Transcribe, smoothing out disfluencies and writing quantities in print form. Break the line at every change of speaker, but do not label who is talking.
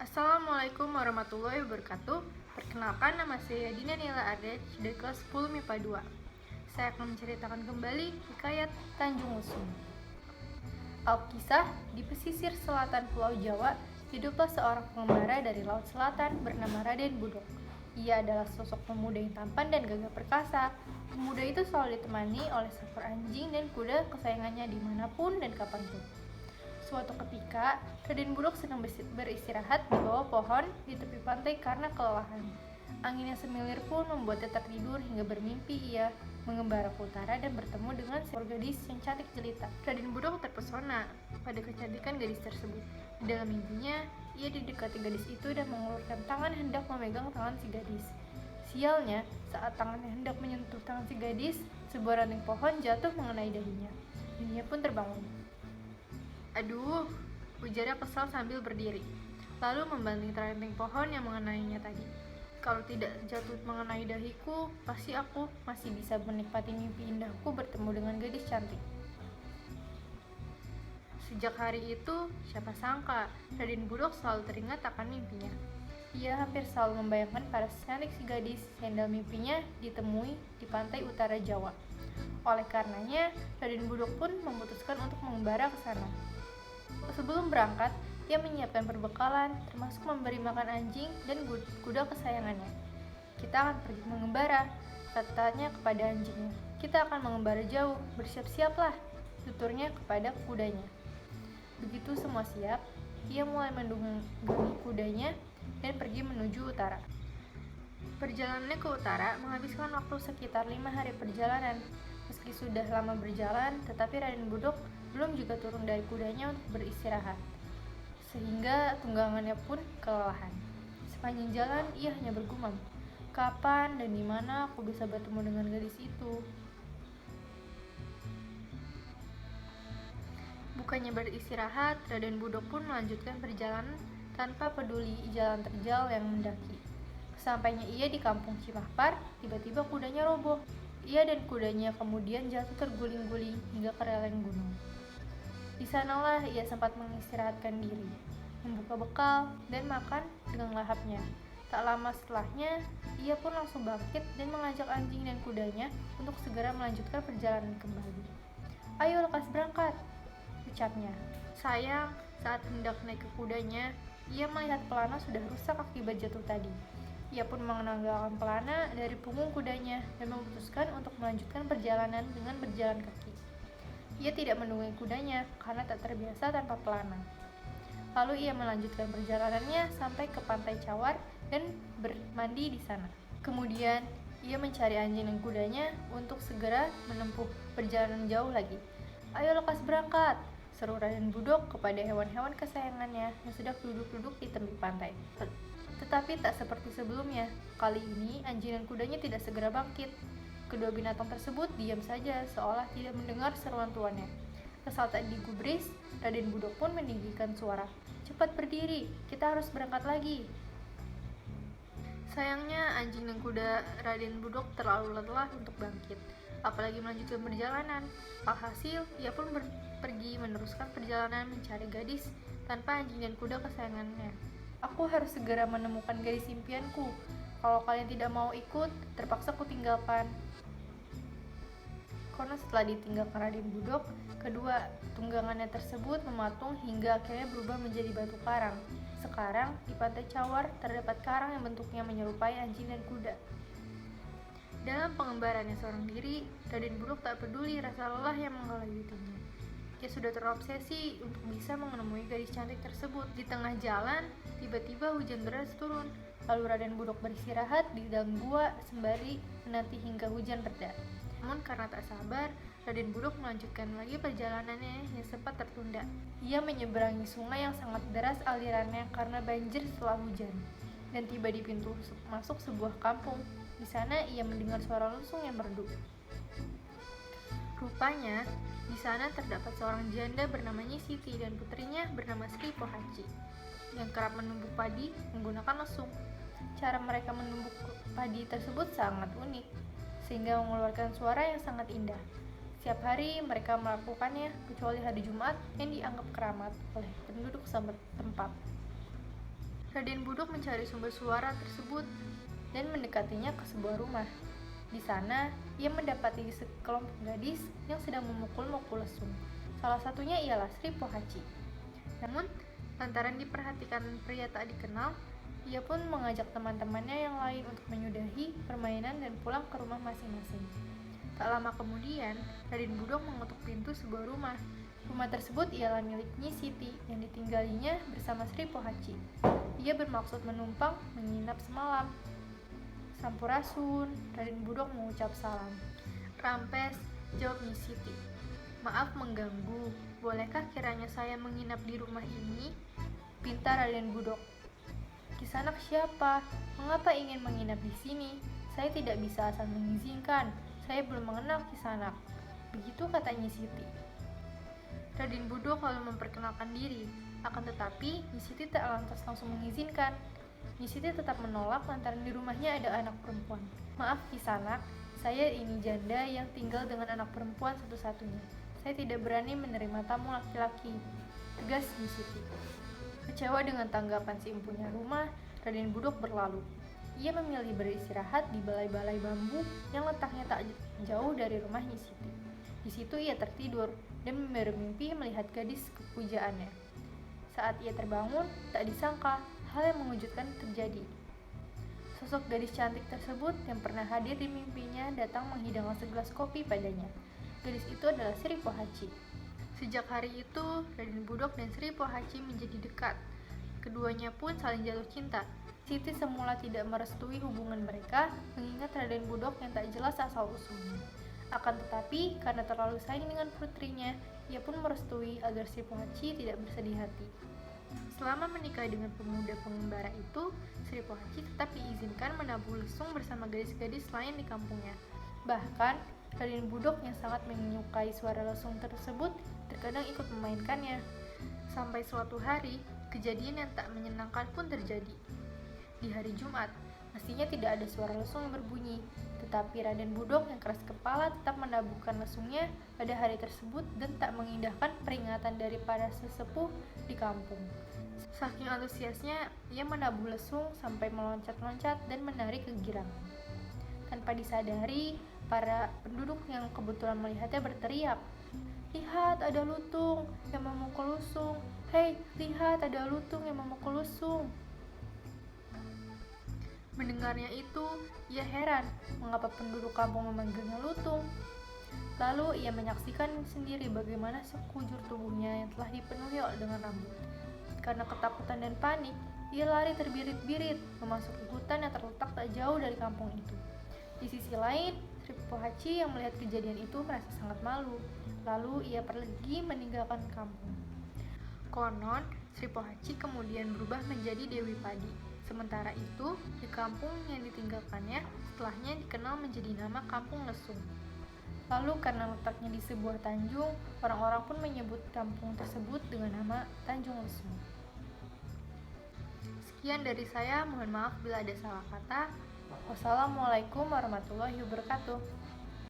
Assalamualaikum warahmatullahi wabarakatuh. Perkenalkan, nama saya Dina Nila Ardej dari kelas 10 MIPA 2. Saya akan menceritakan kembali hikayat Tanjung Lesung. Alkisah, di pesisir selatan Pulau Jawa, hiduplah seorang pengembara dari Laut Selatan bernama Raden Budok. Ia adalah sosok pemuda yang tampan dan gagah perkasa. Pemuda itu selalu ditemani oleh seekor anjing dan kuda kesayangannya dimanapun dan kapanpun. Suatu ketika, Raden Budok sedang beristirahat di bawah pohon di tepi pantai karena kelelahan. Angin yang semilir pun membuatnya tertidur hingga bermimpi ia mengembara ke utara dan bertemu dengan seorang gadis yang cantik jelita. Raden Budok terpesona pada kecantikan gadis tersebut. Di dalam mimpinya, ia didekati gadis itu dan mengulurkan tangan hendak memegang tangan si gadis. Sialnya, saat tangannya hendak menyentuh tangan si gadis, sebuah ranting pohon jatuh mengenai dahinya. Dan ia pun terbangun. Aduh, ujarnya kesal sambil berdiri, lalu membanting ranting pohon yang mengenainya tadi. Kalau tidak jatuh mengenai dahiku, pasti aku masih bisa menikmati mimpi indahku bertemu dengan gadis cantik. Sejak hari itu, siapa sangka Raden Budok selalu teringat akan mimpinya. Ia hampir selalu membayangkan para cantik si gadis yang dalam mimpinya ditemui di pantai utara Jawa. Oleh karenanya, Raden Budok pun memutuskan untuk mengembara ke sana. Sebelum berangkat, ia menyiapkan perbekalan, termasuk memberi makan anjing dan kuda kesayangannya. Kita akan pergi mengembara, katanya kepada anjingnya. Kita akan mengembara jauh, bersiap-siaplah, tuturnya kepada kudanya. Begitu semua siap, ia mulai mendunggangi kudanya dan pergi menuju utara. Perjalanannya ke utara menghabiskan waktu sekitar 5 hari perjalanan. Meski sudah lama berjalan, tetapi Raden Budok belum juga turun dari kudanya untuk beristirahat, sehingga tunggangannya pun kelelahan. Sepanjang jalan ia hanya bergumam, kapan dan di mana aku bisa bertemu dengan gadis itu? Bukannya beristirahat, Raden Budok pun melanjutkan perjalanan tanpa peduli jalan terjal yang mendaki. Sesampainya ia di kampung Cimahpar, tiba-tiba kudanya roboh. Ia dan kudanya kemudian jatuh terguling-guling hingga ke lereng gunung. Di sanalah ia sempat mengistirahatkan diri, membuka bekal, dan makan dengan lahapnya. Tak lama setelahnya, ia pun langsung bangkit dan mengajak anjing dan kudanya untuk segera melanjutkan perjalanan kembali. "Ayo lekas berangkat," ucapnya. Sayang, saat hendak naik ke kudanya, ia melihat pelana sudah rusak akibat jatuh tadi. Ia pun menanggalkan pelana dari punggung kudanya dan memutuskan untuk melanjutkan perjalanan dengan berjalan kaki. Ia tidak menunggangi kudanya karena tak terbiasa tanpa pelana. Lalu ia melanjutkan perjalanannya sampai ke pantai Cawar dan bermandi di sana. Kemudian ia mencari anjing dan kudanya untuk segera menempuh perjalanan jauh lagi. "Ayo lekas berangkat," seru Raden Budok kepada hewan-hewan kesayangannya yang sedang duduk-duduk di tepi pantai. Tetapi tak seperti sebelumnya. Kali ini anjing dan kudanya tidak segera bangkit. Kedua binatang tersebut diam saja, seolah tidak mendengar seruan tuannya. Kesal tak digubris, Raden Budok pun meninggikan suara, "Cepat berdiri, kita harus berangkat lagi." Sayangnya anjing dan kuda Raden Budok terlalu lelah untuk bangkit, apalagi melanjutkan perjalanan. Alhasil, ia pun pergi meneruskan perjalanan mencari gadis tanpa anjing dan kuda kesayangannya. "Aku harus segera menemukan gadis impianku. Kalau kalian tidak mau ikut, terpaksa kutinggalkan." Karena setelah ditinggalkan Raden Budok, kedua tunggangannya tersebut mematung hingga akhirnya berubah menjadi batu karang. Sekarang, di pantai Cawar terdapat karang yang bentuknya menyerupai anjing dan kuda. Dalam pengembarannya seorang diri, Raden Budok tak peduli rasa lelah yang menggelayutinya. Ia sudah terobsesi untuk bisa menemui gadis cantik tersebut. Di tengah jalan, tiba-tiba hujan deras turun. Lalu Raden Budok beristirahat di dalam gua sembari menanti hingga hujan reda. Namun karena tak sabar, Raden Budok melanjutkan lagi perjalanannya yang sempat tertunda. Ia menyeberangi sungai yang sangat deras alirannya karena banjir setelah hujan, dan tiba di pintu masuk sebuah kampung. Di sana ia mendengar suara lesung yang merdu. Rupanya, di sana terdapat seorang janda bernama Nyi Siti dan putrinya bernama Sri Pohaci, yang kerap menumbuk padi menggunakan lesung. Cara mereka menumbuk padi tersebut sangat unik, sehingga mengeluarkan suara yang sangat indah. Setiap hari mereka melakukannya, kecuali hari Jumat yang dianggap keramat oleh penduduk setempat. Raden Budok mencari sumber suara tersebut dan mendekatinya ke sebuah rumah. Di sana, ia mendapati sekelompok gadis yang sedang memukul-mukul lesung. Salah satunya ialah Sri Pohaci. Namun, lantaran diperhatikan pria tak dikenal, ia pun mengajak teman-temannya yang lain untuk menyudahi permainan dan pulang ke rumah masing-masing. Tak lama kemudian, Raden Budok mengetuk pintu sebuah rumah. Rumah tersebut ialah milik Nyi Siti yang ditinggalinya bersama Sri Pohaci. Ia bermaksud menumpang menginap semalam. Sampurasun, Raden Budok mengucap salam. Rampes, jawab Nyi Siti. Maaf mengganggu, bolehkah kiranya saya menginap di rumah ini? Pinta Raden Budok. Kisanak siapa? Mengapa ingin menginap di sini? Saya tidak bisa asal mengizinkan. Saya belum mengenal Kisanak. Begitu kata Nyi Siti. Raden Budok lalu memperkenalkan diri, akan tetapi Nyi Siti tak lantas langsung mengizinkan. Nyi Siti tetap menolak lantaran di rumahnya ada anak perempuan. Maaf Kisanak, saya ini janda yang tinggal dengan anak perempuan satu-satunya. Saya tidak berani menerima tamu laki-laki, tegas Nyi Siti. Kecewa dengan tanggapan si empunya rumah, Raden Budok berlalu. Ia memilih beristirahat di balai-balai bambu yang letaknya tak jauh dari rumah Nyi Siti. Di situ ia tertidur dan bermimpi melihat gadis kepujaannya. Saat ia terbangun, tak disangka hal yang mengejutkan terjadi. Sosok gadis cantik tersebut yang pernah hadir di mimpinya datang menghidangkan segelas kopi padanya. Gadis itu adalah Sri Pohaci. Sejak hari itu, Raden Budok dan Sri Pohaci menjadi dekat. Keduanya pun saling jatuh cinta. Siti semula tidak merestui hubungan mereka, mengingat Raden Budok yang tak jelas asal-usulnya. Akan tetapi, karena terlalu sayang dengan putrinya, ia pun merestui agar Sri Pohaci tidak bersedih hati. Selama menikah dengan pemuda pengembara itu, Sri Pohaci tetap diizinkan menabuh lesung bersama gadis-gadis lain di kampungnya. Bahkan, Raden Budok yang sangat menyukai suara lesung tersebut terkadang ikut memainkannya. Sampai suatu hari, kejadian yang tak menyenangkan pun terjadi. Di hari Jumat, mestinya tidak ada suara lesung yang berbunyi, tetapi Raden Budok yang keras kepala tetap menabuhkan lesungnya pada hari tersebut dan tak mengindahkan peringatan dari para sesepuh di kampung. Saking antusiasnya, ia menabuh lesung sampai meloncat-loncat dan menari kegirangan. Tanpa disadari, para penduduk yang kebetulan melihatnya berteriak, "Lihat, ada lutung yang memukul lutung! Hei, lihat, ada lutung yang memukul lutung!" Mendengarnya itu, ia heran mengapa penduduk kampung memanggilnya lutung. Lalu ia menyaksikan sendiri bagaimana sekujur tubuhnya yang telah dipenuhi dengan rambut. Karena ketakutan dan panik, ia lari terbirit-birit memasuki hutan yang terletak tak jauh dari kampung itu. Di sisi lain, Sri Pohaci yang melihat kejadian itu merasa sangat malu. Lalu ia pergi meninggalkan kampung. Konon, Sri Pohaci kemudian berubah menjadi Dewi Padi. Sementara itu, di kampung yang ditinggalkannya, setelahnya dikenal menjadi nama Kampung Lesung. Lalu karena letaknya di sebuah tanjung, orang-orang pun menyebut kampung tersebut dengan nama Tanjung Lesung. Sekian dari saya, mohon maaf bila ada salah kata. Wassalamualaikum warahmatullahi wabarakatuh.